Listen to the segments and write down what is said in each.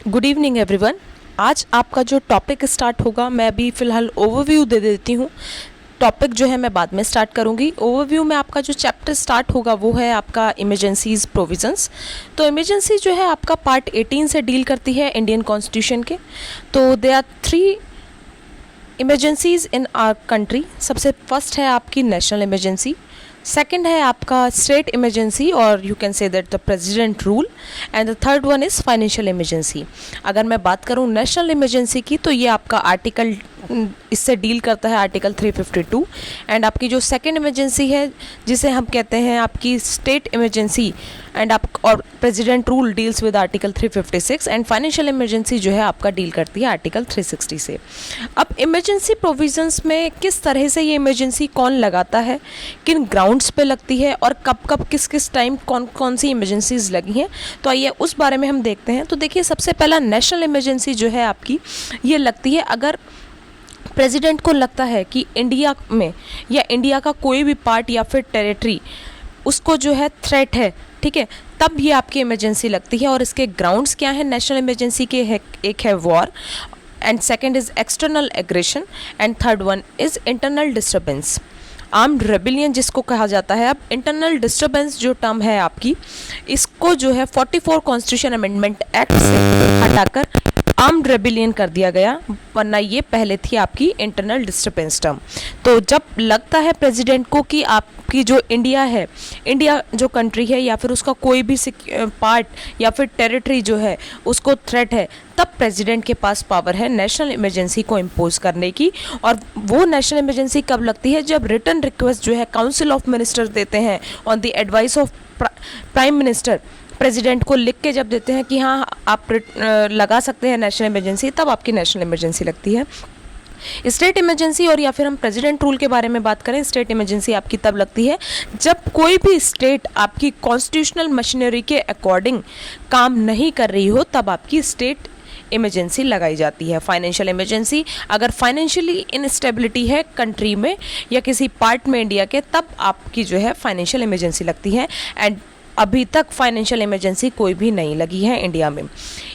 Good evening everyone. आज आपका जो टॉपिक स्टार्ट होगा, मैं अभी फ़िलहाल ओवरव्यू दे देती हूँ। टॉपिक जो है मैं बाद में स्टार्ट करूँगी। ओवरव्यू में आपका जो चैप्टर स्टार्ट होगा वो है आपका इमरजेंसीज प्रोविजंस। तो इमरजेंसी जो है आपका पार्ट 18 से डील करती है इंडियन कॉन्स्टिट्यूशन के। तो they are 3 emergencies in our country. सबसे फर्स्ट है आपकी नेशनल इमरजेंसी, सेकंड है आपका स्टेट इमरजेंसी और you can say that the president rule, and the third one is financial emergency. अगर मैं बात करूं नेशनल इमरजेंसी की तो ये आपका आर्टिकल इससे डील करता है आर्टिकल 352। एंड आपकी जो सेकंड इमरजेंसी है जिसे हम कहते हैं आपकी स्टेट इमरजेंसी एंड आप और president rule deals with article 356, and financial emergency जो है आपका डील करती है आर्टिकल 360 से। अब इमरजेंसी प्रोविजंस में किस तरह से ये इमरजेंसी कौन लगाता है, किन ग्राउंड्स पे लगती है और कब कब किस किस टाइम कौन कौन सी इमरजेंसीज लगी हैं, तो आइए उस बारे में हम देखते हैं। तो देखिए, सबसे पहला नेशनल इमरजेंसी जो है आपकी ये लगती है अगर प्रेसिडेंट को लगता है कि इंडिया में या इंडिया का कोई भी पार्ट या फिर टेरिटरी उसको जो है थ्रेट है, ठीक है, तब ये आपकी इमरजेंसी लगती है। और इसके ग्राउंड्स क्या हैं नेशनल इमरजेंसी के एक है war, and second is external aggression, and third one is internal disturbance, armed rebellion जिसको कहा जाता है। अब इंटरनल डिस्टर्बेंस जो टर्म है आपकी, इसको जो है 44 कॉन्स्टिट्यूशन अमेंडमेंट एक्ट से हटाकर आर्म्ड रेबिलियन कर दिया गया, वरना ये पहले थी आपकी इंटरनल डिस्टर्बेंस टर्म। तो जब लगता है प्रेसिडेंट को कि आपकी जो इंडिया है, इंडिया जो कंट्री है या फिर उसका कोई भी पार्ट या फिर टेरिटरी जो है उसको थ्रेट है, तब प्रेसिडेंट के पास पावर है नेशनल इमरजेंसी को इम्पोज करने की। और वो नेशनल इमरजेंसी कब लगती है, जब रिटन रिक्वेस्ट जो है काउंसिल ऑफ मिनिस्टर देते हैं on the advice of prime minister, president को लिख के जब देते हैं कि हाँ आप लगा सकते हैं नेशनल इमरजेंसी, तब आपकी नेशनल इमरजेंसी लगती है। स्टेट इमरजेंसी और या फिर हम प्रेसिडेंट रूल के बारे में बात करें, स्टेट इमरजेंसी आपकी तब लगती है जब कोई भी स्टेट आपकी कॉन्स्टिट्यूशनल मशीनरी के अकॉर्डिंग काम नहीं कर रही हो, तब आपकी स्टेट इमरजेंसी लगाई जाती है। फाइनेंशियल इमरजेंसी, अगर फाइनेंशियली इनस्टेबिलिटी है कंट्री में या किसी पार्ट में इंडिया के, तब आपकी जो है फाइनेंशियल इमरजेंसी लगती है। एंड अभी तक फाइनेंशियल इमरजेंसी कोई भी नहीं लगी है इंडिया में।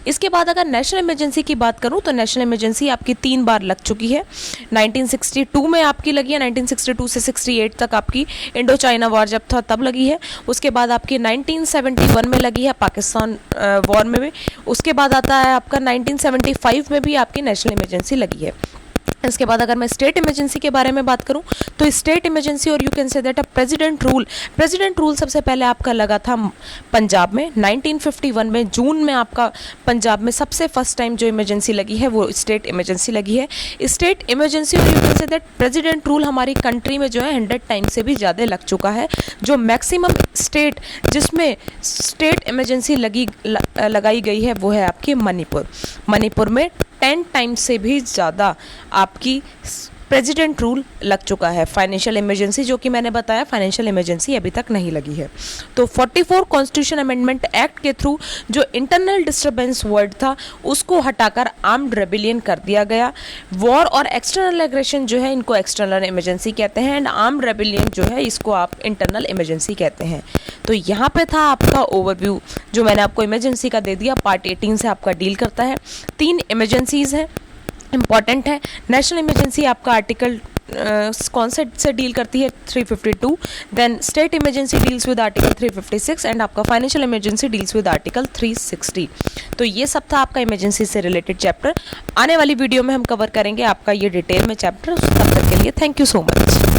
इसके बाद अगर नेशनल इमरजेंसी की बात करूं तो नेशनल इमरजेंसी आपकी 3 बार लग चुकी है। 1962 में आपकी लगी है, 1962 से 68 तक आपकी इंडो चाइना वॉर जब था तब लगी है। उसके बाद आपकी 1971 में लगी है पाकिस्तान वॉर में भी। उसके बाद आता है आपका 1975 में भी आपकी नेशनल इमरजेंसी लगी है। इसके बाद अगर मैं स्टेट इमरजेंसी के बारे में बात करूं तो स्टेट इमरजेंसी और you can say that a president rule सबसे पहले आपका लगा था पंजाब में 1951 में, जून में आपका पंजाब में सबसे फर्स्ट टाइम जो इमरजेंसी लगी है वो स्टेट इमरजेंसी लगी है। स्टेट इमरजेंसी और you can say that president rule हमारी कंट्री में जो है 100 टाइम से भी ज़्यादा लग चुका है। जो मैक्सिमम स्टेट जिसमें स्टेट इमरजेंसी लगाई गई है वो है आपकी मणिपुर में 10 टाइम से भी ज़्यादा आपकी प्रेसिडेंट रूल लग चुका है। फाइनेंशियल इमरजेंसी जो कि मैंने बताया, फाइनेंशियल इमरजेंसी अभी तक नहीं लगी है। तो 44 कॉन्स्टिट्यूशन अमेंडमेंट एक्ट के थ्रू जो इंटरनल डिस्टर्बेंस वर्ड था उसको हटाकर आर्म्ड रेबिलियन कर दिया गया। वॉर और एक्सटर्नल एग्रेशन जो है इनको एक्सटर्नल इमरजेंसी कहते हैं, एंड आर्म्ड रेबिलियन जो है इसको आप इंटरनल इमरजेंसी कहते हैं। तो यहाँ पे था आपका ओवरव्यू जो मैंने आपको इमरजेंसी का दे दिया। पार्ट 18 से आपका डील करता है। 3 इमरजेंसीज हैं, इंपॉर्टेंट है। नेशनल इमरजेंसी आपका आर्टिकल कौन से डील करती है 352, then state emergency deals with article 356, and आपका financial emergency deals with article 360। तो ये सब था आपका इमरजेंसी से रिलेटेड चैप्टर। आने वाली वीडियो में हम कवर करेंगे आपका ये डिटेल में चैप्टर। तब तक के लिए थैंक यू सो मच।